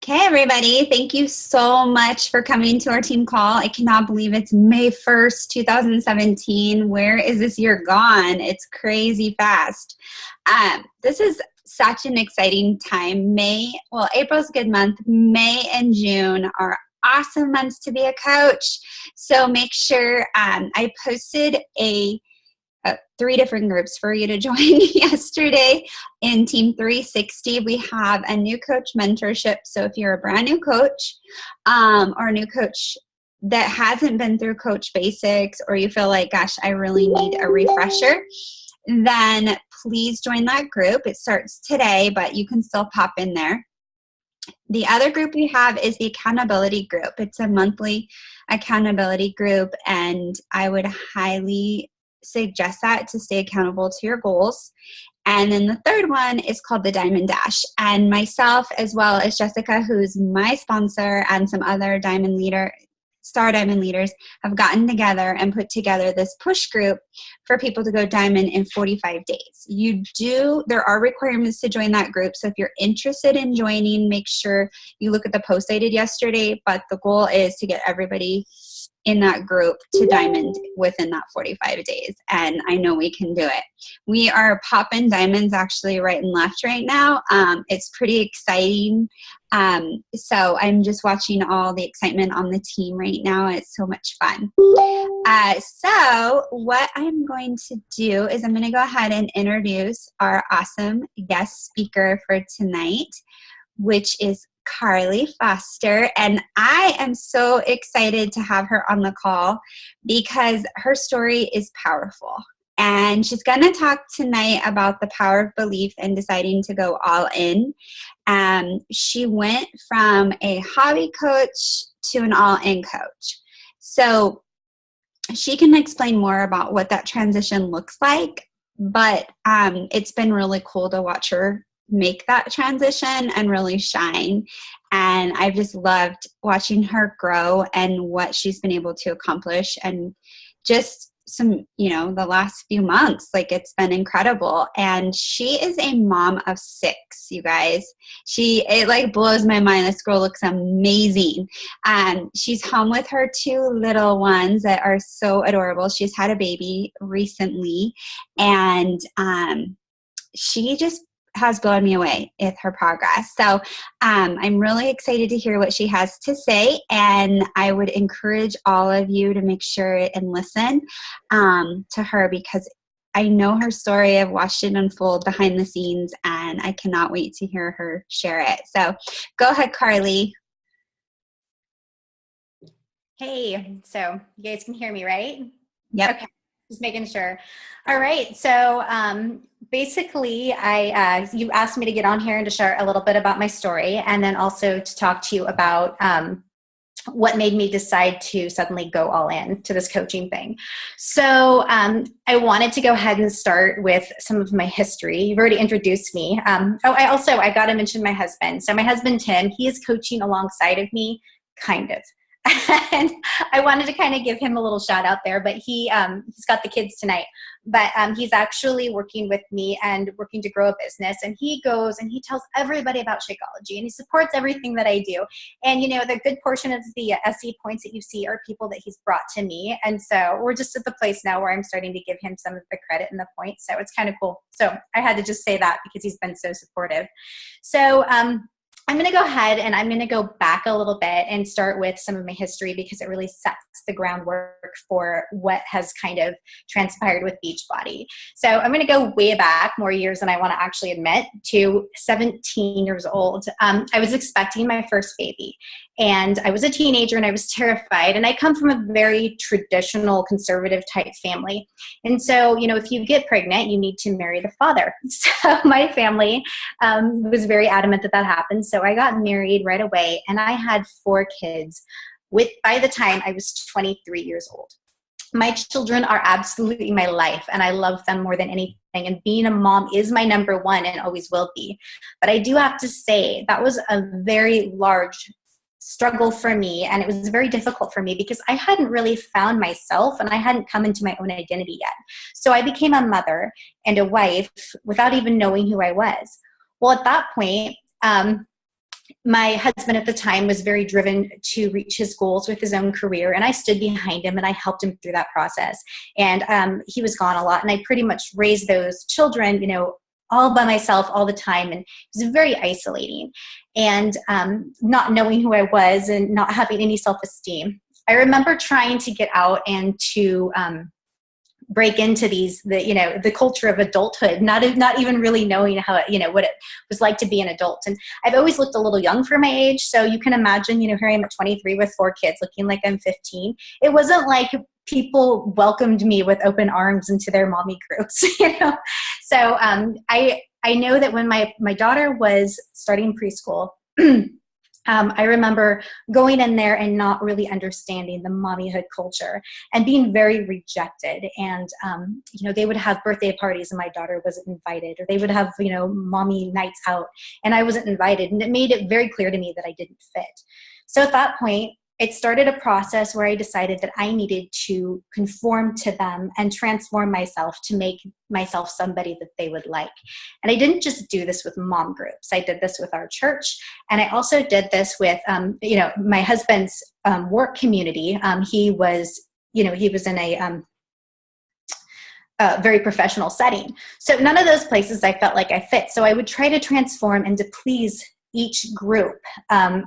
Okay, everybody, thank you so much for coming to our team call. I cannot believe it's May 1st, 2017. Where is this year gone? It's crazy fast. This is such an exciting time. April's a good month. May and June are awesome months to be a coach. So make sure I posted three different groups for you to join yesterday. In Team 360, we have a new coach mentorship. So if you're a brand new coach or a new coach that hasn't been through Coach Basics, or you feel like, gosh, I really need a refresher, then please join that group. It starts today, but you can still pop in there. The other group we have is the accountability group. It's a monthly accountability group, and I would highly suggest that to stay accountable to your goals. And then the third one is called the Diamond Dash. And myself, as well as Jessica, who's my sponsor, and some other Star Diamond leaders, have gotten together and put together this push group for people to go diamond in 45 days. There are requirements to join that group. So if you're interested in joining, make sure you look at the post I did yesterday. But the goal is to get everybody in that group to diamond within that 45 days. And I know we can do it. We are popping diamonds actually right and left right now. It's pretty exciting. So I'm just watching all the excitement on the team right now. It's so much fun. So what I'm going to do is I'm going to go ahead and introduce our awesome guest speaker for tonight, which is Karlie Foster. And I am so excited to have her on the call because her story is powerful. And she's going to talk tonight about the power of belief and deciding to go all in. She went from a hobby coach to an all-in coach. So she can explain more about what that transition looks like. But it's been really cool to watch her make that transition and really shine. And I've just loved watching her grow and what she's been able to accomplish. And just the last few months, it's been incredible. And she is a mom of 6, you guys. It blows my mind. This girl looks amazing. She's home with her 2 little ones that are so adorable. She's had a baby recently, and she just has blown me away with her progress. So I'm really excited to hear what she has to say, and I would encourage all of you to make sure and listen to her, because I know her story. I've watched it unfold behind the scenes, and I cannot wait to hear her share it. So go ahead, Karlie. Hey, so you guys can hear me, right? Yep. Okay, just making sure. All right, so basically, you asked me to get on here and to share a little bit about my story, and then also to talk to you about what made me decide to suddenly go all in to this coaching thing. So I wanted to go ahead and start with some of my history. You've already introduced me. I got to mention my husband. So my husband, Tim, he is coaching alongside of me, kind of. And I wanted to kind of give him a little shout out there, but he's got the kids tonight, but he's actually working with me and working to grow a business. And he goes and he tells everybody about Shakeology, and he supports everything that I do. And, the good portion of the SE points that you see are people that he's brought to me. And so we're just at the place now where I'm starting to give him some of the credit and the points. So it's kind of cool. So I had to just say that because he's been so supportive. So, I'm going to go ahead and I'm going to go back a little bit and start with some of my history, because it really sets the groundwork for what has kind of transpired with Beachbody. So I'm going to go way back, more years than I want to actually admit, to 17 years old. I was expecting my first baby, and I was a teenager and I was terrified. And I come from a very traditional conservative type family. And so, if you get pregnant, you need to marry the father. So my family was very adamant that happened. So I got married right away, and I had 4 kids by the time I was 23 years old. My children are absolutely my life, and I love them more than anything. And being a mom is my number one and always will be. But I do have to say that was a very large struggle for me, and it was very difficult for me because I hadn't really found myself and I hadn't come into my own identity yet. So I became a mother and a wife without even knowing who I was. Well, at that point, my husband at the time was very driven to reach his goals with his own career, and I stood behind him and I helped him through that process. And he was gone a lot, and I pretty much raised those children, all by myself all the time, and it was very isolating. And not knowing who I was and not having any self-esteem. I remember trying to get out and to break into the culture of adulthood, not even really knowing how, what it was like to be an adult. And I've always looked a little young for my age. So you can imagine, here I am at 23 with 4 kids looking like I'm 15. It wasn't like people welcomed me with open arms into their mommy groups, So I know that when my daughter was starting preschool, I remember going in there and not really understanding the mommyhood culture and being very rejected. And, they would have birthday parties and my daughter wasn't invited, or they would have, mommy nights out and I wasn't invited. And it made it very clear to me that I didn't fit. So at that point, it started a process where I decided that I needed to conform to them and transform myself to make myself somebody that they would like. And I didn't just do this with mom groups. I did this with our church. And I also did this with, my husband's work community. He was in a very professional setting. So none of those places I felt like I fit. So I would try to transform and to please each group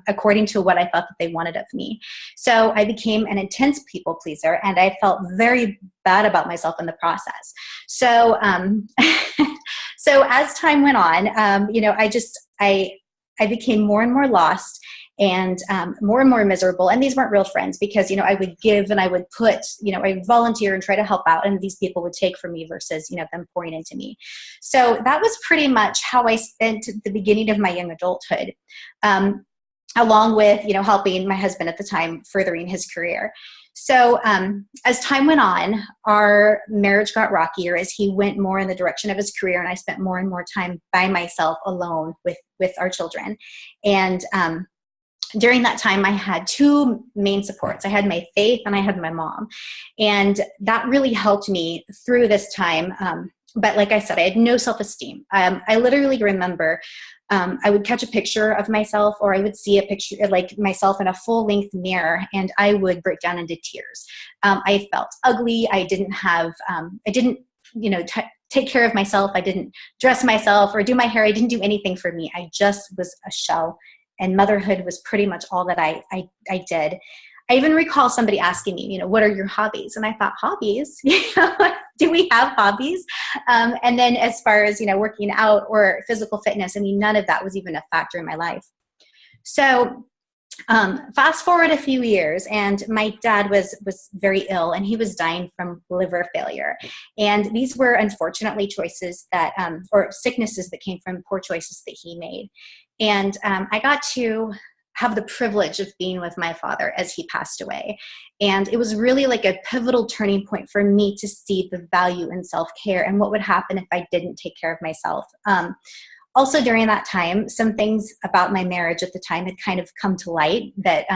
according to what I thought that they wanted of me. So I became an intense people pleaser, and I felt very bad about myself in the process. So, so as time went on, I became more and more lost and more miserable. And these weren't real friends because, I would give and I would put, I would volunteer and try to help out, and these people would take from me versus, them pouring into me. So that was pretty much how I spent the beginning of my young adulthood, along with, helping my husband at the time furthering his career. So as time went on, our marriage got rockier as he went more in the direction of his career, and I spent more and more time by myself alone with our children. And during that time, I had 2 main supports. I had my faith and I had my mom. And that really helped me through this time. But like I said, I had no self-esteem. I literally remember I would catch a picture of myself, or I would see a picture like myself in a full-length mirror, and I would break down into tears. I felt ugly. I didn't take care of myself. I didn't dress myself or do my hair. I didn't do anything for me. I just was a shell. And motherhood was pretty much all that I did. I even recall somebody asking me, what are your hobbies? And I thought, hobbies? Do we have hobbies? And then as far as, working out or physical fitness, none of that was even a factor in my life. So fast forward a few years, and my dad was very ill, and he was dying from liver failure. And these were unfortunately choices that, or sicknesses that came from poor choices that he made. And I got to have the privilege of being with my father as he passed away. And it was really like a pivotal turning point for me to see the value in self-care and what would happen if I didn't take care of myself. Also during that time, some things about my marriage at the time had kind of come to light that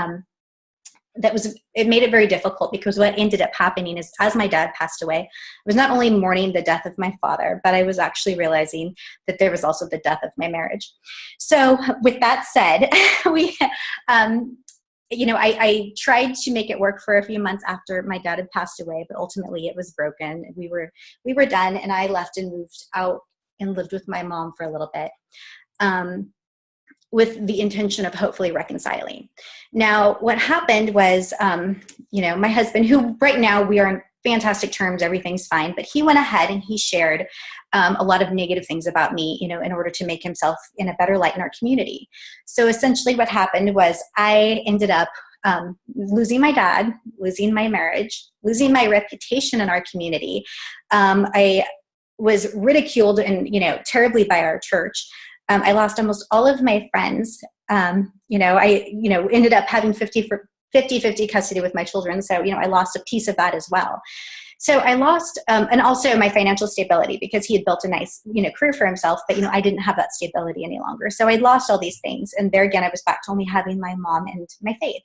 it made it very difficult, because what ended up happening is, as my dad passed away, I was not only mourning the death of my father, but I was actually realizing that there was also the death of my marriage. So with that said, I tried to make it work for a few months after my dad had passed away, but ultimately it was broken. We were done, and I left and moved out and lived with my mom for a little bit. With the intention of hopefully reconciling. Now, what happened was, my husband, who right now we are in fantastic terms, everything's fine, but he went ahead and he shared a lot of negative things about me, in order to make himself in a better light in our community. So essentially what happened was I ended up losing my dad, losing my marriage, losing my reputation in our community. I was ridiculed and, terribly by our church. I lost almost all of my friends. I ended up having 50-50 custody with my children. So, I lost a piece of that as well. So I lost, and also my financial stability, because he had built a nice, career for himself, but, I didn't have that stability any longer. So I lost all these things. And there again, I was back to only having my mom and my faith.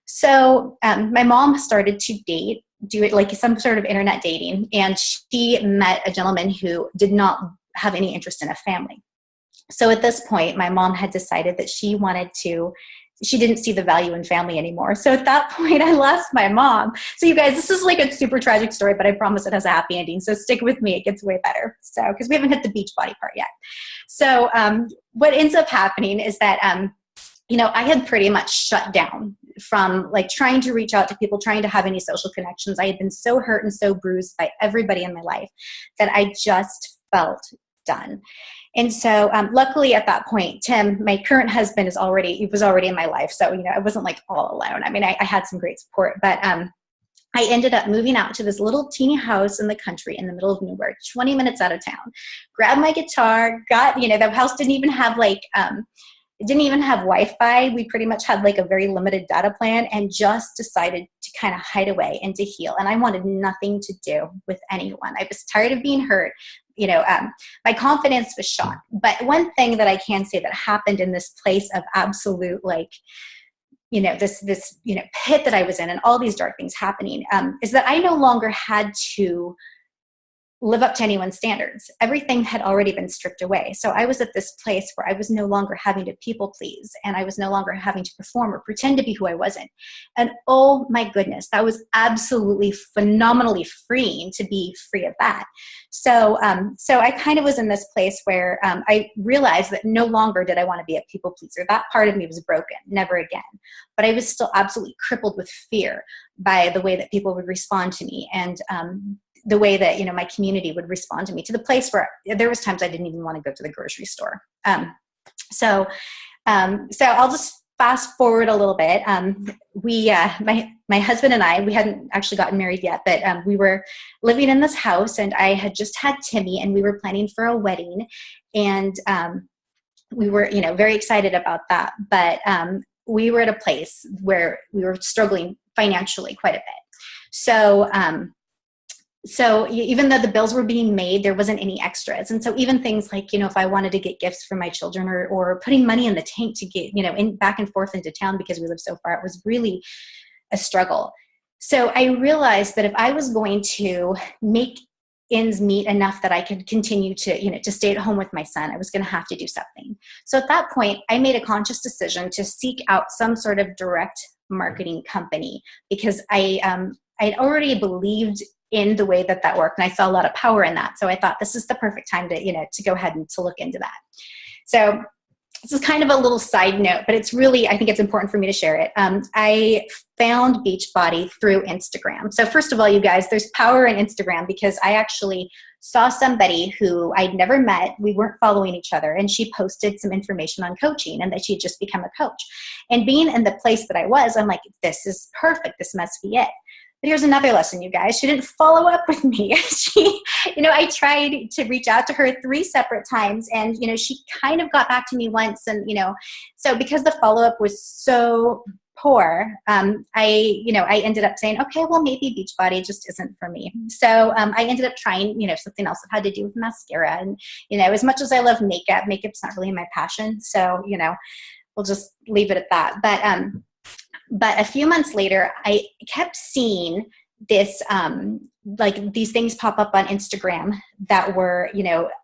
So my mom started to do it like some sort of internet dating. And she met a gentleman who did not have any interest in a family. So at this point, my mom had decided that she didn't see the value in family anymore. So at that point, I lost my mom. So you guys, this is like a super tragic story, but I promise it has a happy ending. So stick with me. It gets way better. So, because we haven't hit the beach body part yet. So what ends up happening is that, I had pretty much shut down from like trying to reach out to people, trying to have any social connections. I had been so hurt and so bruised by everybody in my life that I just felt done. And so luckily at that point, Tim, my current husband, was already in my life. So, I wasn't like all alone. I mean, I had some great support, but I ended up moving out to this little teeny house in the country in the middle of nowhere, 20 minutes out of town, grabbed my guitar, the house didn't even have it didn't even have Wi-Fi. We pretty much had like a very limited data plan, and just decided to kind of hide away and to heal. And I wanted nothing to do with anyone. I was tired of being hurt. My confidence was shot. But one thing that I can say that happened in this place of absolute, this pit that I was in, and all these dark things happening, is that I no longer had to live up to anyone's standards. Everything had already been stripped away. So I was at this place where I was no longer having to people please, and I was no longer having to perform or pretend to be who I wasn't. And oh my goodness, that was absolutely phenomenally freeing to be free of that. So I kind of was in this place where I realized that no longer did I want to be a people pleaser. That part of me was broken, never again. But I was still absolutely crippled with fear by the way that people would respond to me, and the way that, my community would respond to me, to the place where there was times I didn't even want to go to the grocery store. So I'll just fast forward a little bit. My husband and I, we hadn't actually gotten married yet, but we were living in this house, and I had just had Timmy, and we were planning for a wedding, and we were, very excited about that. But we were at a place where we were struggling financially quite a bit. So even though the bills were being made, there wasn't any extras. And so even things like, if I wanted to get gifts for my children, or putting money in the tank to get, back and forth into town because we lived so far, it was really a struggle. So I realized that if I was going to make ends meet enough that I could continue to stay at home with my son, I was going to have to do something. So at that point, I made a conscious decision to seek out some sort of direct marketing company, because I'd already believed in the way that worked, and I saw a lot of power in that. So I thought this is the perfect time to go ahead and to look into that. So this is kind of a little side note, but it's really, I think it's important for me to share it. I found Beachbody through Instagram. So first of all, you guys, there's power in Instagram, because I actually saw somebody who I'd never met. We weren't following each other, and she posted some information on coaching, and that she had just become a coach. And being in the place that I was, I'm like, this is perfect. This must be it. But here's another lesson, you guys. She didn't follow up with me. I tried to reach out to her 3 separate times, and, she kind of got back to me once. And, so because the follow-up was so poor, I ended up saying, okay, well, maybe Beachbody just isn't for me. So I ended up trying, something else that had to do with mascara. And, as much as I love makeup's not really my passion. So, we'll just leave it at that. But a few months later, I kept seeing this, these things pop up on Instagram that were,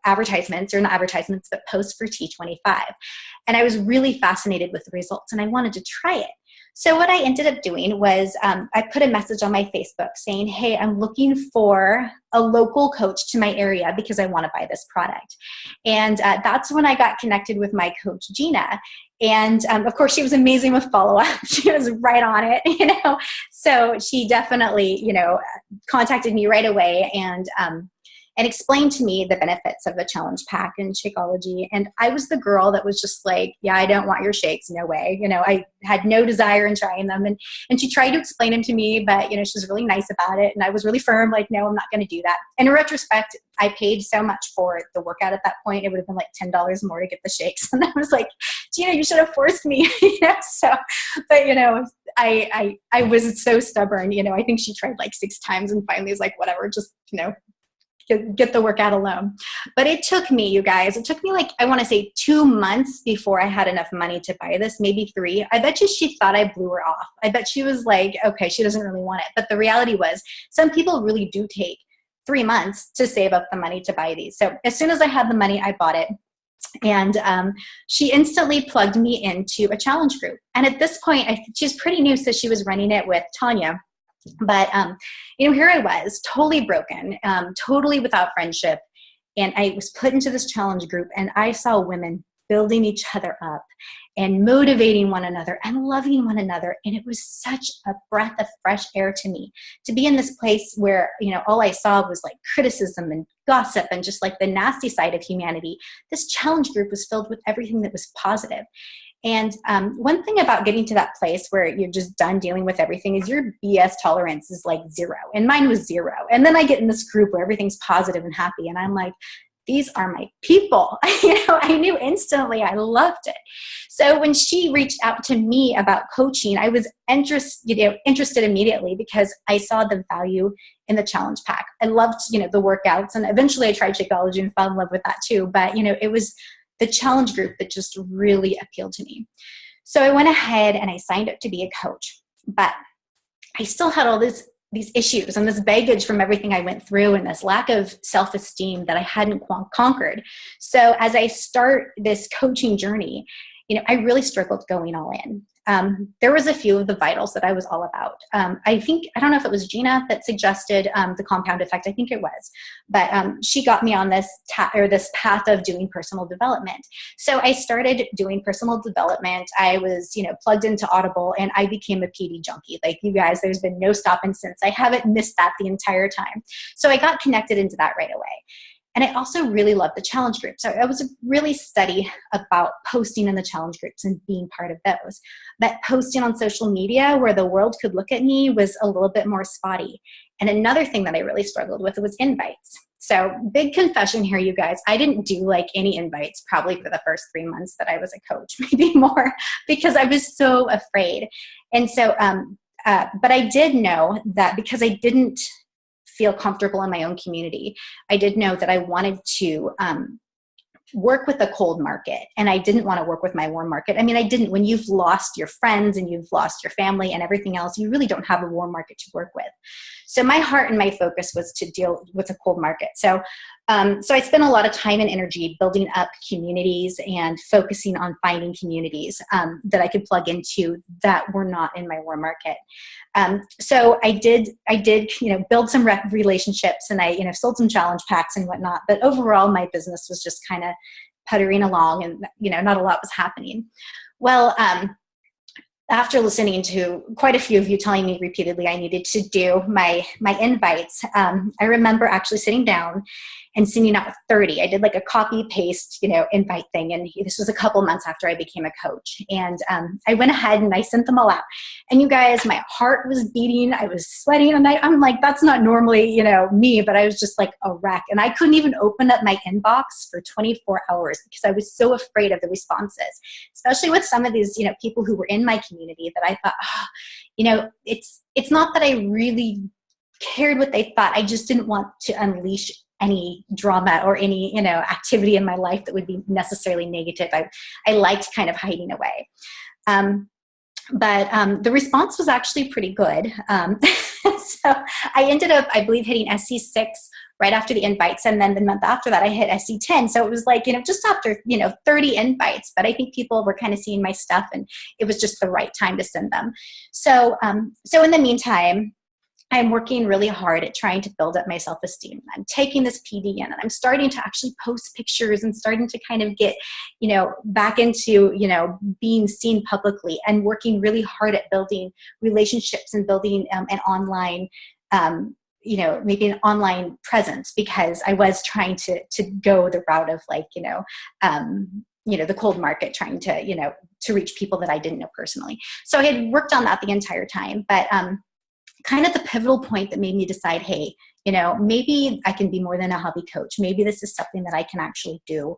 advertisements, or not advertisements, but posts for T25. And I was really fascinated with the results, and I wanted to try it. So what I ended up doing was I put a message on my Facebook saying, hey, I'm looking for a local coach to my area because I want to buy this product. And that's when I got connected with my coach, Gina. And of course, she was amazing with follow-up. She was right on it, So she definitely, contacted me right away and explained to me the benefits of the challenge pack and Shakeology. And I was the girl that was just like, yeah, I don't want your shakes. No way. I had no desire in trying them. And she tried to explain them to me, but, she was really nice about it. And I was really firm, like, no, I'm not going to do that. And in retrospect, I paid so much for the workout at that point. It would have been like $10 more to get the shakes. And I was like, Gina, you should have forced me. So, but, I was so stubborn. I think she tried like 6 times and finally was like, whatever, just, get the workout alone. But it took me, you guys, like, I want to say 2 months before I had enough money to buy this, maybe 3. I bet you she thought I blew her off. I bet she was like, okay, she doesn't really want it. But the reality was, some people really do take 3 months to save up the money to buy these. So as soon as I had the money, I bought it. And she instantly plugged me into a challenge group. And at this point, she's pretty new, so she was running it with Tanya. But, here I was, totally broken, totally without friendship. And I was put into this challenge group, and I saw women building each other up and motivating one another and loving one another. And it was such a breath of fresh air to me to be in this place where, all I saw was like criticism and gossip and just like the nasty side of humanity. This challenge group was filled with everything that was positive. And one thing about getting to that place where you're just done dealing with everything is your BS tolerance is like 0. And mine was 0. And then I get in this group where everything's positive and happy. And I'm like, these are my people. I knew instantly I loved it. So when she reached out to me about coaching, I was interested immediately because I saw the value in the challenge pack. I loved, the workouts, and eventually I tried Shakeology and fell in love with that too. But, it was the challenge group that just really appealed to me. So I went ahead and I signed up to be a coach, but I still had all these issues and this baggage from everything I went through and this lack of self-esteem that I hadn't conquered. So as I start this coaching journey, I really struggled going all in. There was a few of the vitals that I was all about. I don't know if it was Gina that suggested the compound effect. I think it was, but she got me on this path of doing personal development. So I started doing personal development. I was, plugged into Audible, and I became a PD junkie. Like you guys, there's been no stopping since. I haven't missed that the entire time. So I got connected into that right away. And I also really loved the challenge groups. So I was really study about posting in the challenge groups and being part of those. But posting on social media where the world could look at me was a little bit more spotty. And another thing that I really struggled with was invites. So big confession here, you guys. I didn't do like any invites probably for the first 3 months that I was a coach, maybe more, because I was so afraid. And so, but I did know that because I didn't feel comfortable in my own community, I did know that I wanted to work with a cold market, and I didn't want to work with my warm market. I mean, I didn't. When you've lost your friends and you've lost your family and everything else, you really don't have a warm market to work with. So my heart and my focus was to deal with a cold market. So I spent a lot of time and energy building up communities and focusing on finding communities that I could plug into that were not in my warm market. So I did, build some relationships, and I, sold some challenge packs and whatnot. But overall, my business was just kind of puttering along, and, not a lot was happening. Well, after listening to quite a few of you telling me repeatedly I needed to do my invites, I remember actually sitting down and sending out 30. I did like a copy paste, invite thing. And this was a couple months after I became a coach. And I went ahead and I sent them all out. And you guys, my heart was beating. I was sweating. And I'm like, that's not normally, me, but I was just like a wreck. And I couldn't even open up my inbox for 24 hours because I was so afraid of the responses, especially with some of these, people who were in my community that I thought, it's not that I really cared what they thought. I just didn't want to unleash any drama or any, activity in my life that would be necessarily negative. I liked kind of hiding away. But the response was actually pretty good. So I ended up, I believe, hitting SC6 right after the invites. And then the month after that, I hit SC10. So it was like, just after, 30 invites. But I think people were kind of seeing my stuff, and it was just the right time to send them. So in the meantime, I'm working really hard at trying to build up my self-esteem. I'm taking this PD in, and I'm starting to actually post pictures and starting to kind of get, back into, being seen publicly, and working really hard at building relationships and building an online, maybe an online presence, because I was trying to go the route of like, the cold market, trying to, to reach people that I didn't know personally. So I had worked on that the entire time, but, kind of the pivotal point that made me decide, hey, maybe I can be more than a hobby coach. Maybe this is something that I can actually do,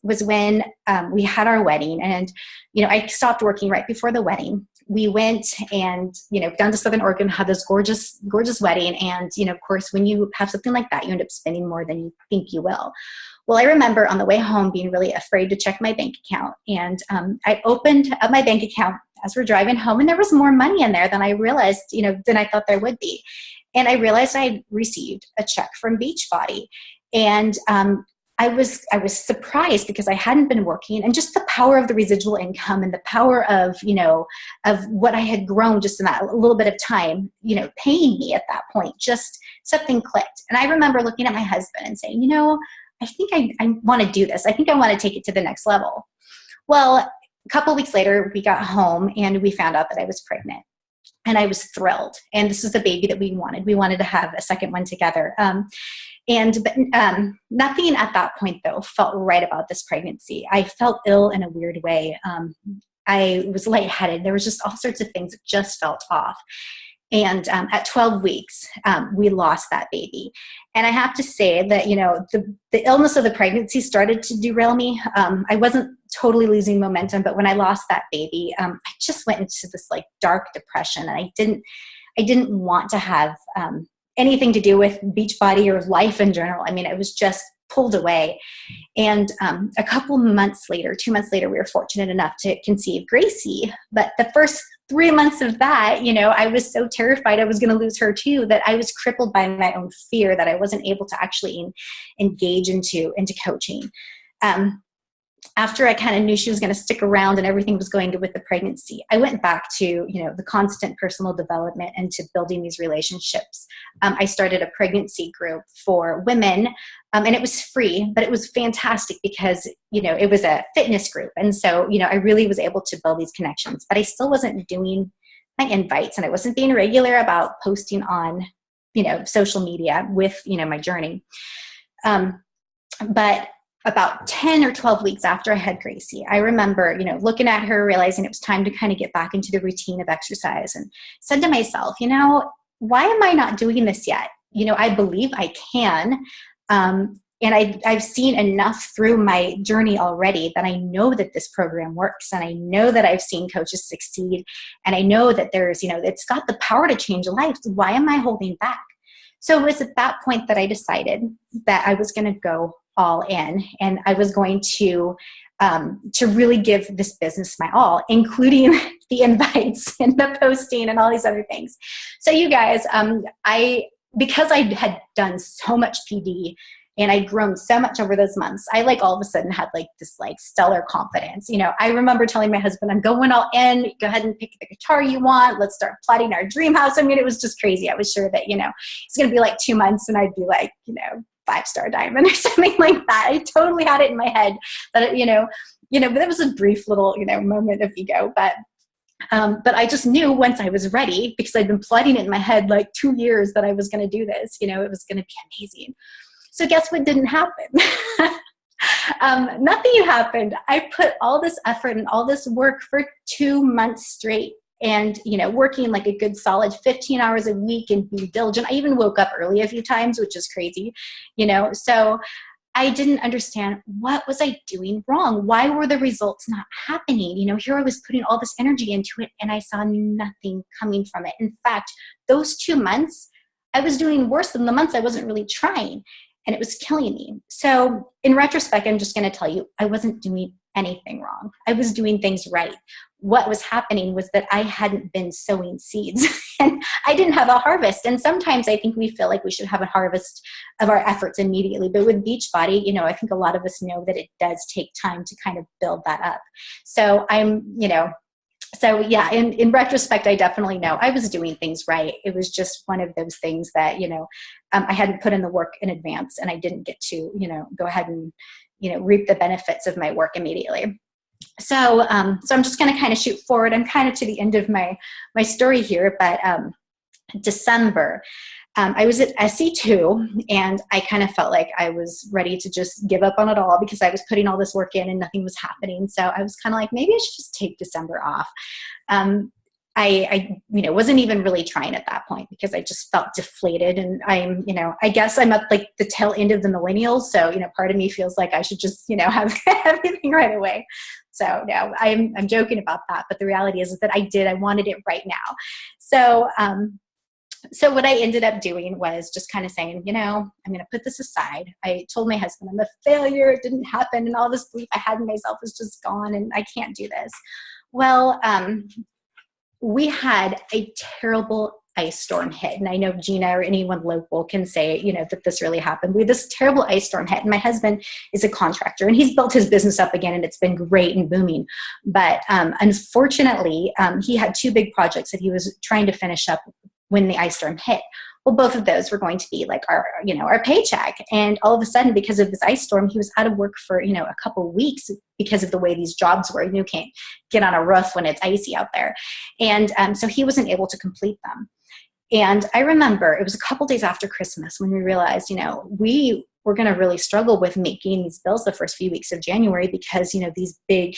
was when we had our wedding. And, I stopped working right before the wedding. We went and, down to Southern Oregon, had this gorgeous, gorgeous wedding. And, of course, when you have something like that, you end up spending more than you think you will. Well, I remember on the way home being really afraid to check my bank account. And I opened up my bank account as we're driving home, and there was more money in there than I realized, than I thought there would be. And I realized I had received a check from Beachbody. And I was surprised because I hadn't been working, and just the power of the residual income and the power of, of what I had grown just in that little bit of time, paying me at that point, just something clicked. And I remember looking at my husband and saying, I think I want to do this. I think I want to take it to the next level. Well, a couple of weeks later, we got home and we found out that I was pregnant. And I was thrilled. And this was the baby that we wanted. We wanted to have a second one together. But nothing at that point, though, felt right about this pregnancy. I felt ill in a weird way. I was lightheaded. There was just all sorts of things that just felt off. And at 12 weeks, we lost that baby. And I have to say that, the illness of the pregnancy started to derail me. I wasn't totally losing momentum, but when I lost that baby, I just went into this like dark depression. And I didn't want to have anything to do with Beachbody or life in general. I mean, I was just pulled away. And a couple months later, 2 months later, we were fortunate enough to conceive Gracie. But the first 3 months of that, I was so terrified I was going to lose her too, that I was crippled by my own fear that I wasn't able to actually engage into coaching. After I kind of knew she was going to stick around and everything was going good with the pregnancy, I went back to, the constant personal development and to building these relationships. I started a pregnancy group for women, and it was free, but it was fantastic because, it was a fitness group. And so, I really was able to build these connections, but I still wasn't doing my invites, and I wasn't being regular about posting on, social media with, my journey. But about 10 or 12 weeks after I had Gracie, I remember, looking at her, realizing it was time to kind of get back into the routine of exercise, and said to myself, why am I not doing this yet? I believe I can. And I've seen enough through my journey already that I know that this program works. And I know that I've seen coaches succeed. And I know that there's, it's got the power to change lives. Why am I holding back? So it was at that point that I decided that I was going to go all in, and I was going to really give this business my all, including the invites and the posting and all these other things. So you guys, because I had done so much PD and I'd grown so much over those months, I all of a sudden had this stellar confidence. I remember telling my husband, I'm going all in, go ahead and pick the guitar you want. Let's start plotting our dream house. I mean, it was just crazy. I was sure that, it's going to be 2 months and I'd be 5-star diamond or something like that. I totally had it in my head that, but that was a brief little, moment of ego. But I just knew once I was ready, because I'd been plotting it in my head 2 years that I was going to do this, it was going to be amazing. So guess what didn't happen? Nothing happened. I put all this effort and all this work for 2 months straight, and, working a good solid 15 hours a week and being diligent. I even woke up early a few times, which is crazy, so I didn't understand, what was I doing wrong? Why were the results not happening? Here I was putting all this energy into it and I saw nothing coming from it. In fact, those 2 months, I was doing worse than the months I wasn't really trying, and it was killing me. So in retrospect, I'm just going to tell you, I wasn't doing anything wrong. I was doing things right. What was happening was that I hadn't been sowing seeds and I didn't have a harvest. And sometimes I think we feel like we should have a harvest of our efforts immediately. But with Beachbody, I think a lot of us know that it does take time to kind of build that up. So in retrospect, I definitely know I was doing things right. It was just one of those things that, I hadn't put in the work in advance, and I didn't get to, go ahead and, reap the benefits of my work immediately. So I'm just going to kind of shoot forward. I'm kind of to the end of my story here, but December, I was at SE2, and I kind of felt like I was ready to just give up on it all because I was putting all this work in and nothing was happening. So I was kind of like, maybe I should just take December off. I wasn't even really trying at that point because I just felt deflated, and I guess I'm at the tail end of the millennials. So, part of me feels like I should just, have everything right away. So no, I'm joking about that. But the reality is that I wanted it right now. So what I ended up doing was just kind of saying, I'm going to put this aside. I told my husband, I'm a failure. It didn't happen. And all this belief I had in myself is just gone, and I can't do this. Well, we had a terrible ice storm hit. And I know Gina or anyone local can say, that this really happened. We had this terrible ice storm hit, and my husband is a contractor, and he's built his business up again, and it's been great and booming. But unfortunately, he had 2 big projects that he was trying to finish up when the ice storm hit. Well, both of those were going to be like our paycheck. And all of a sudden, because of this ice storm, he was out of work for, a couple of weeks because of the way these jobs were. You can't get on a roof when it's icy out there. And so he wasn't able to complete them. And I remember it was a couple days after Christmas when we realized, we were going to really struggle with making these bills the first few weeks of January because, these big,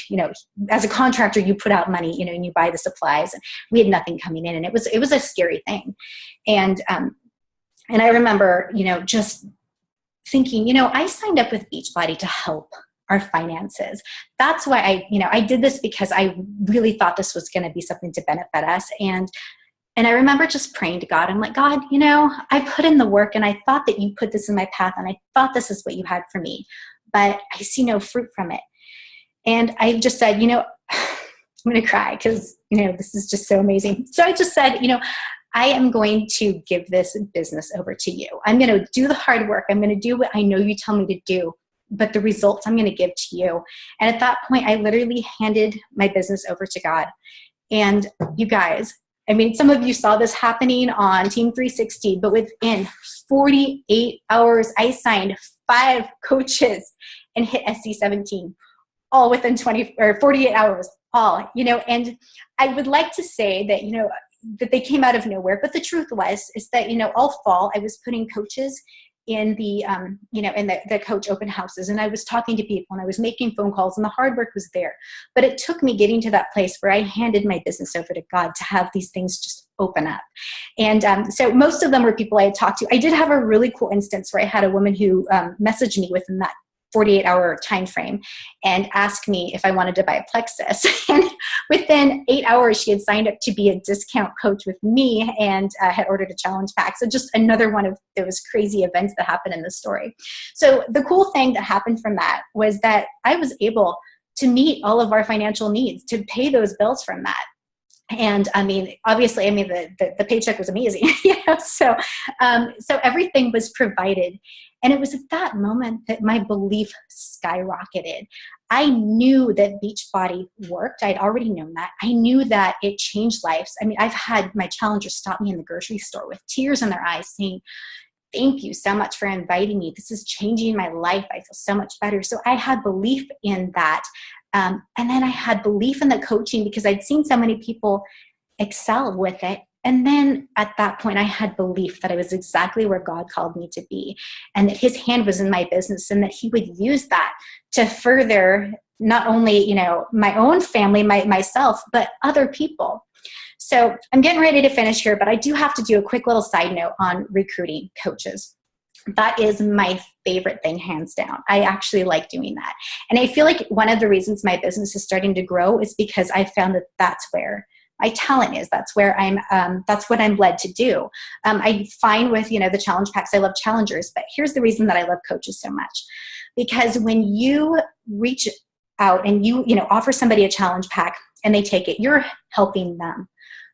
as a contractor, you put out money, and you buy the supplies, and we had nothing coming in. And it was a scary thing. And I remember, just thinking, I signed up with Beachbody to help our finances. That's why I did this, because I really thought this was going to be something to benefit us. And I remember just praying to God. I'm like, God, I put in the work, and I thought that you put this in my path, and I thought this is what you had for me, but I see no fruit from it. And I just said, I'm going to cry because, this is just so amazing. So I just said, I am going to give this business over to you. I'm going to do the hard work. I'm going to do what I know you tell me to do, but the results I'm going to give to you. And at that point, I literally handed my business over to God. And you guys, some of you saw this happening on Team 360, but within 48 hours, I signed 5 coaches and hit SC17, all within 48 hours, all, and I would like to say that, that they came out of nowhere, but the truth is that, all fall I was putting coaches in the, in the coach open houses. And I was talking to people, and I was making phone calls, and the hard work was there. But it took me getting to that place where I handed my business over to God to have these things just open up. And so most of them were people I had talked to. I did have a really cool instance where I had a woman who messaged me within that 48-hour time frame and asked me if I wanted to buy a Plexus. And within 8 hours, she had signed up to be a discount coach with me and had ordered a challenge pack. So just another one of those crazy events that happened in the story. So the cool thing that happened from that was that I was able to meet all of our financial needs, to pay those bills from that. And obviously, the paycheck was amazing, so everything was provided. And it was at that moment that my belief skyrocketed. I knew that Beachbody worked. I'd already known that. I knew that it changed lives. I've had my challengers stop me in the grocery store with tears in their eyes saying, "Thank you so much for inviting me. This is changing my life. I feel so much better." So I had belief in that. And then I had belief in the coaching because I'd seen so many people excel with it. And then at that point, I had belief that I was exactly where God called me to be, and that his hand was in my business, and that he would use that to further not only, my own family, myself, but other people. So I'm getting ready to finish here, but I do have to do a quick little side note on recruiting coaches. That is my favorite thing, hands down. I actually like doing that. And I feel like one of the reasons my business is starting to grow is because I found that that's where my talent is. That's where that's what I'm led to do. I find with, the challenge packs, I love challengers, but here's the reason that I love coaches so much. Because when you reach out and you offer somebody a challenge pack and they take it, you're helping them.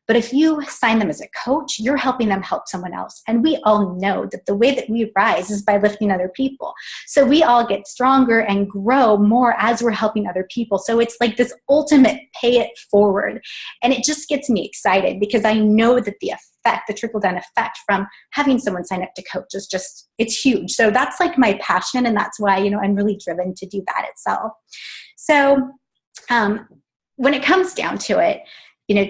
But if you sign them as a coach, you're helping them help someone else. And we all know that the way that we rise is by lifting other people. So we all get stronger and grow more as we're helping other people. So it's like this ultimate pay it forward. And it just gets me excited because I know that the effect, the trickle-down effect from having someone sign up to coach is just, it's huge. So that's like my passion. And that's why, I'm really driven to do that itself. So when it comes down to it,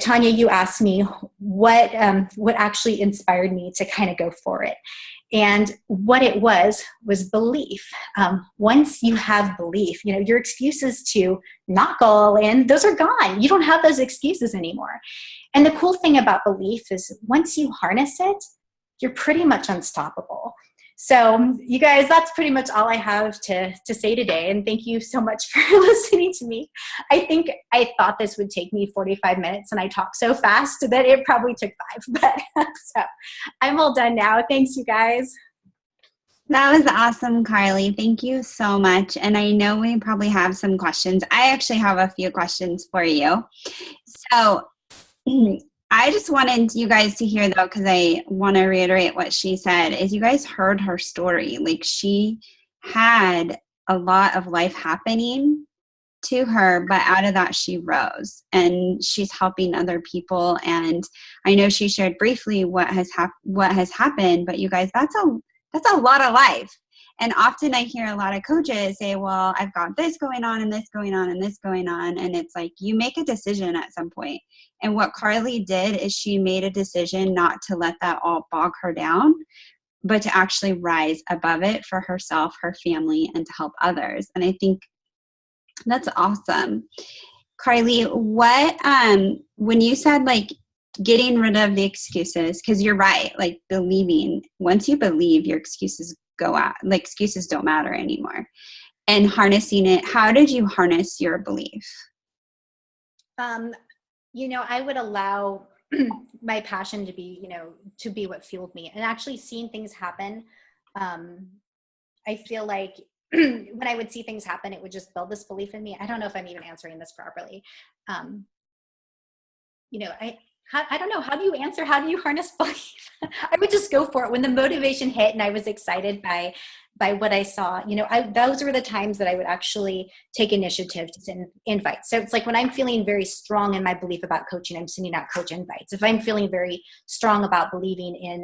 Tanya, you asked me what actually inspired me to kind of go for it. And what it was belief. Once you have belief, your excuses to not go all in, those are gone. You don't have those excuses anymore. And the cool thing about belief is once you harness it, you're pretty much unstoppable. So you guys, that's pretty much all I have to say today. And thank you so much for listening to me. I thought this would take me 45 minutes and I talk so fast that it probably took 5. But so I'm all done now. Thanks, you guys. That was awesome, Karlie. Thank you so much. And I know we probably have some questions. I actually have a few questions for you. So I just wanted you guys to hear, though, because I want to reiterate what she said, is you guys heard her story. Like, she had a lot of life happening to her, but out of that she rose, and she's helping other people. And I know she shared briefly what has happened, but you guys, that's a lot of life. And often I hear a lot of coaches say, well, I've got this going on and this going on and this going on. And it's like, you make a decision at some point. And what Karlie did is she made a decision not to let that all bog her down, but to actually rise above it for herself, her family, and to help others. And I think that's awesome. Karlie, what, when you said like getting rid of the excuses, because you're right, like believing, once you believe, your excuses go out, like excuses don't matter anymore. And harnessing it, how did you harness your belief? I would allow my passion to be, to be what fueled me, and actually seeing things happen. I feel like when I would see things happen, it would just build this belief in me. I don't know if I'm even answering this properly. I don't know. How do you harness belief? I would just go for it. When the motivation hit and I was excited by what I saw, those were the times that I would actually take initiative to send invites. So it's like when I'm feeling very strong in my belief about coaching, I'm sending out coach invites. If I'm feeling very strong about believing in,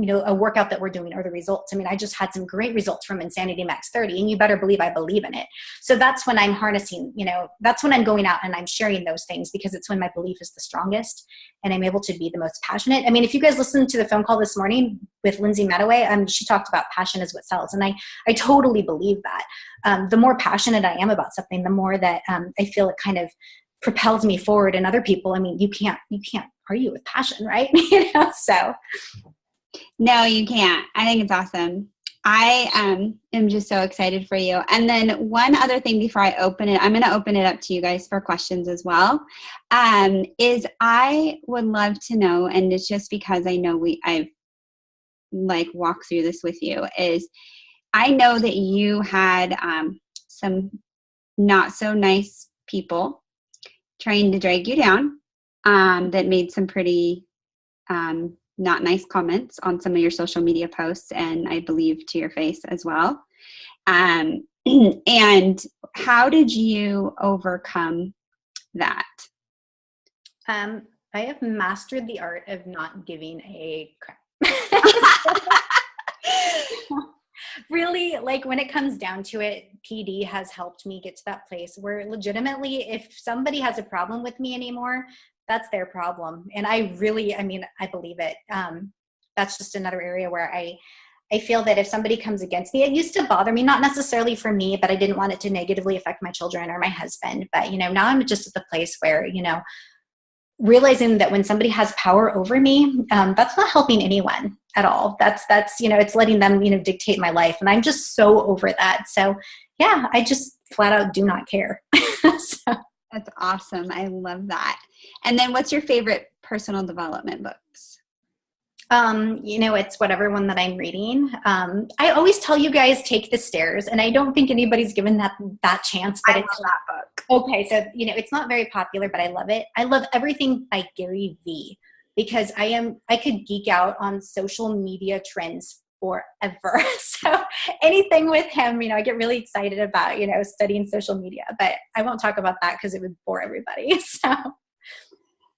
a workout that we're doing or the results. I mean, I just had some great results from Insanity Max 30, and you better believe I believe in it. So that's when I'm harnessing, that's when I'm going out and I'm sharing those things, because it's when my belief is the strongest and I'm able to be the most passionate. I mean, if you guys listened to the phone call this morning with Lindsay Medaway, she talked about passion is what sells. And I totally believe that. The more passionate I am about something, the more that I feel it kind of propels me forward. And other people, I mean, you can't argue with passion, right? So. No, you can't. I think it's awesome. I am just so excited for you. And then one other thing before I open it, I'm going to open it up to you guys for questions as well, is I would love to know, and it's just because I know I've like walked through this with you, is I know that you had some not so nice people trying to drag you down that made some pretty not nice comments on some of your social media posts, and I believe to your face as well. And how did you overcome that? I have mastered the art of not giving a crap. Really, like when it comes down to it, PD has helped me get to that place where legitimately, if somebody has a problem with me anymore, that's their problem. And I believe it. That's just another area where I feel that if somebody comes against me, it used to bother me, not necessarily for me, but I didn't want it to negatively affect my children or my husband. But, now I'm just at the place where, realizing that when somebody has power over me, that's not helping anyone at all. That's, it's letting them, dictate my life. And I'm just so over that. So yeah, I just flat out do not care. So. That's awesome. I love that. And then what's your favorite personal development books? It's whatever one that I'm reading. I always tell you guys, take the stairs, and I don't think anybody's given that chance. But I love that book. Okay, so it's not very popular, but I love it. I love everything by Gary Vee, because I could geek out on social media trends forever. So anything with him, I get really excited about, studying social media, but I won't talk about that because it would bore everybody. So.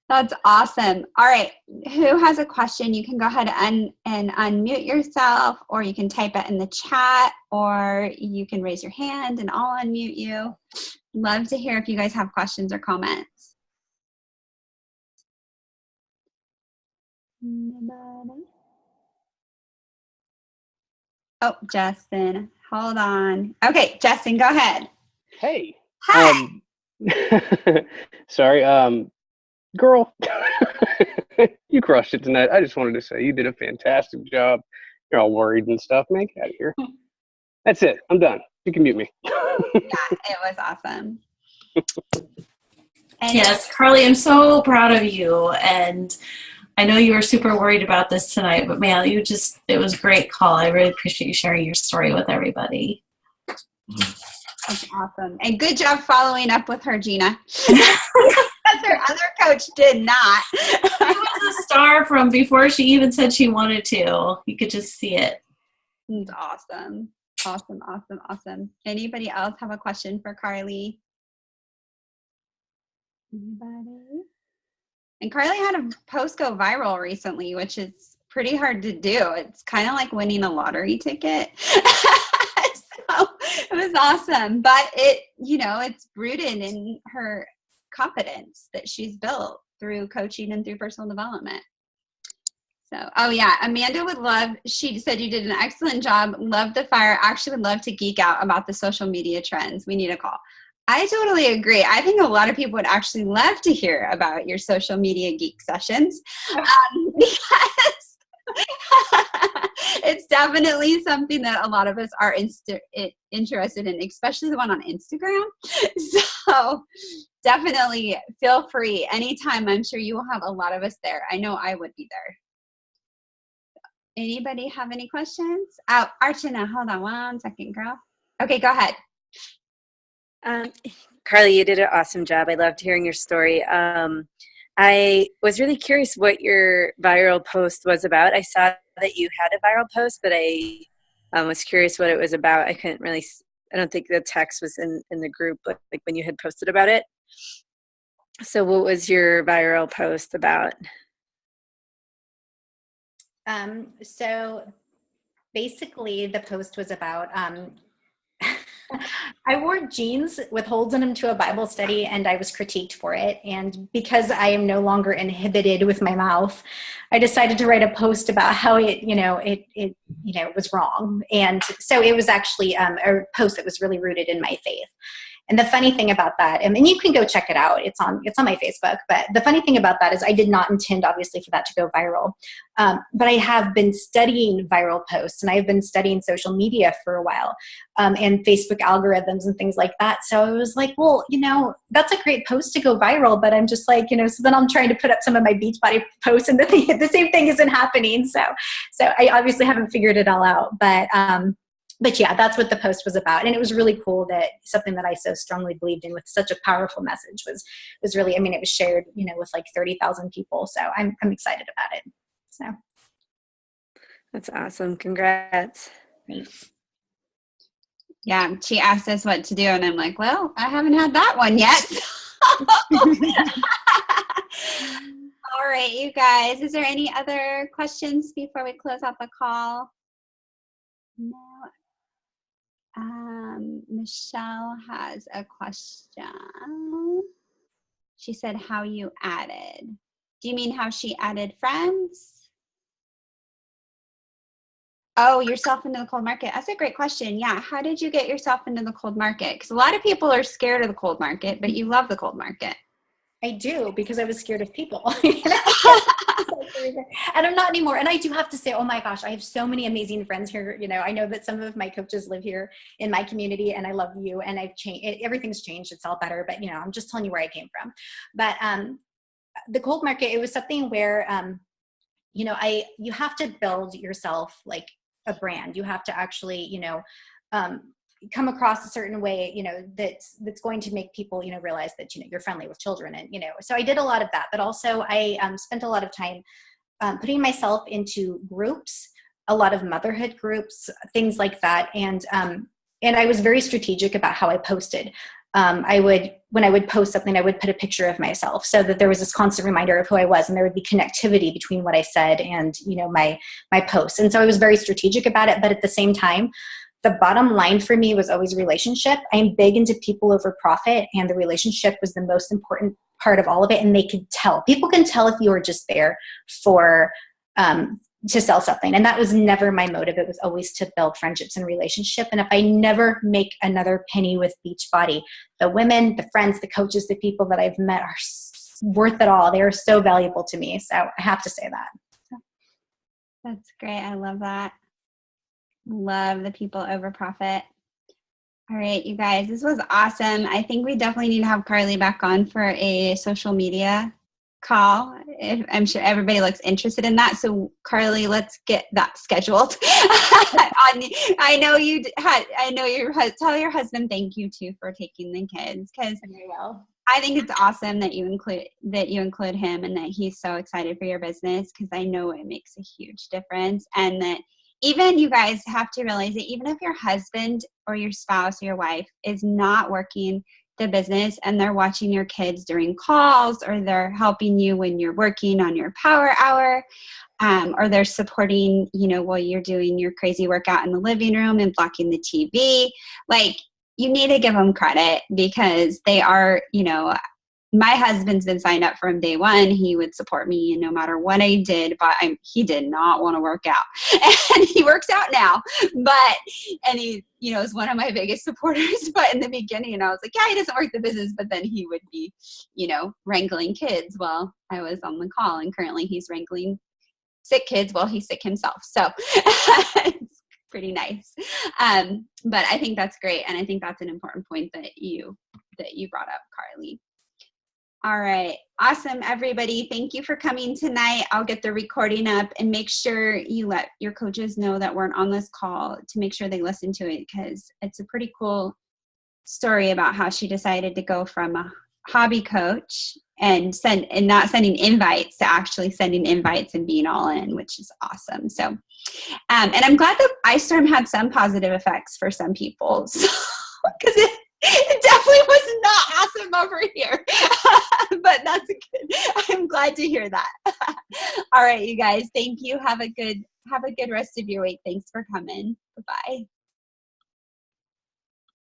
That's awesome. All right. Who has a question? You can go ahead and unmute yourself, or you can type it in the chat, or you can raise your hand and I'll unmute you. Love to hear if you guys have questions or comments. Oh, Justin, hold on. Okay, Justin, go ahead. Hey. Hi. Sorry. Girl, you crushed it tonight. I just wanted to say you did a fantastic job. You're all worried and stuff. Man, get out of here. That's it. I'm done. You can mute me. Yeah, it was awesome. Yes, Karlie, I'm so proud of you. And I know you were super worried about this tonight, but man, it was a great call. I really appreciate you sharing your story with everybody. That's awesome. And good job following up with her, Gina. her other coach did not. She was a star from before she even said she wanted to. You could just see it. It's awesome. Awesome. Anybody else have a question for Karlie? Anybody? And Karlie had a post go viral recently, which is pretty hard to do. It's kind of like winning a lottery ticket. So it was awesome. But it's rooted in her confidence that she's built through coaching and through personal development. So, oh yeah, Amanda would love, she said you did an excellent job. Love the fire. Actually would love to geek out about the social media trends. We need a call. I totally agree. I think a lot of people would actually love to hear about your social media geek sessions because it's definitely something that a lot of us are interested in, especially the one on Instagram. So definitely feel free anytime. I'm sure you will have a lot of us there. I know I would be there. Anybody have any questions? Oh, Archana, hold on one second, girl. Okay, go ahead. Karlie, you did an awesome job. I loved hearing your story. I was really curious what your viral post was about. I saw that you had a viral post, but I was curious what it was about. I couldn't really, I don't think the text was in the group, like when you had posted about it. So what was your viral post about? So basically the post was about, I wore jeans with holes in them to a Bible study and I was critiqued for it. And because I am no longer inhibited with my mouth, I decided to write a post about how it was wrong. And so it was actually a post that was really rooted in my faith. And the funny thing about that, and you can go check it out, it's on my Facebook, but the funny thing about that is I did not intend, obviously, for that to go viral. But I have been studying viral posts, and I've been studying social media for a while, and Facebook algorithms and things like that. So I was like, well, that's a great post to go viral, but I'm just like, so then I'm trying to put up some of my Beachbody posts, and the same thing isn't happening. So I obviously haven't figured it all out, but yeah, that's what the post was about. And it was really cool that something that I so strongly believed in with such a powerful message was really, it was shared, with like 30,000 people. So I'm excited about it. So. That's awesome. Congrats. Thanks. Yeah, she asked us what to do, and I'm like, well, I haven't had that one yet. All right, you guys. Is there any other questions before we close out the call? No. Michelle has a question. She said, how you added. Do you mean how she added friends? Oh, yourself into the cold market. That's a great question. Yeah. How did you get yourself into the cold market? Because a lot of people are scared of the cold market, but you love the cold market. I do, because I was scared of people. And I'm not anymore. And I do have to say, oh my gosh, I have so many amazing friends here. I know that some of my coaches live here in my community, and I love you. And I've changed. Everything's changed. It's all better. But I'm just telling you where I came from. But the cold market, it was something where you have to build yourself like a brand. You have to actually come across a certain way, that's going to make people, realize that, you're friendly with children. And, so I did a lot of that, but also I spent a lot of time putting myself into groups, a lot of motherhood groups, things like that. And I was very strategic about how I posted. When I would post something, I would put a picture of myself so that there was this constant reminder of who I was, and there would be connectivity between what I said and, my posts. And so I was very strategic about it. But at the same time, the bottom line for me was always relationship. I'm big into people over profit, and the relationship was the most important part of all of it. And they could tell. People can tell if you are just there for to sell something. And that was never my motive. It was always to build friendships and relationship. And if I never make another penny with Beachbody, the women, the friends, the coaches, the people that I've met are worth it all. They are so valuable to me. So I have to say that. That's great. I love that. Love the people over profit. All right, you guys, this was awesome. I think we definitely need to have Karlie back on for a social media call. I'm sure everybody looks interested in that. So Karlie, let's get that scheduled. I know you had. I know tell your husband thank you too for taking the kids, because I think it's awesome that you include him and that he's so excited for your business, because I know it makes a huge difference. And that even you guys have to realize that even if your husband or your spouse or your wife is not working the business and they're watching your kids during calls, or they're helping you when you're working on your power hour, or they're supporting, while you're doing your crazy workout in the living room and blocking the TV, like, you need to give them credit, because they are, my husband's been signed up from day one. He would support me no matter what I did, but he did not want to work out. And he works out now, and he, is one of my biggest supporters. But in the beginning, I was like, yeah, he doesn't work the business, but then he would be, wrangling kids while I was on the call. And currently he's wrangling sick kids while he's sick himself. So it's pretty nice. But I think that's great. And I think that's an important point that you brought up, Karlie. All right. Awesome, everybody. Thank you for coming tonight. I'll get the recording up, and make sure you let your coaches know that we're on this call to make sure they listen to it, because it's a pretty cool story about how she decided to go from a hobby coach and not sending invites to actually sending invites and being all in, which is awesome. So, and I'm glad that Ice Storm had some positive effects for some people, because it definitely was not awesome over here. But that's good. I'm glad to hear that. All right, you guys. Thank you. Have a good rest of your week. Thanks for coming. Bye-bye.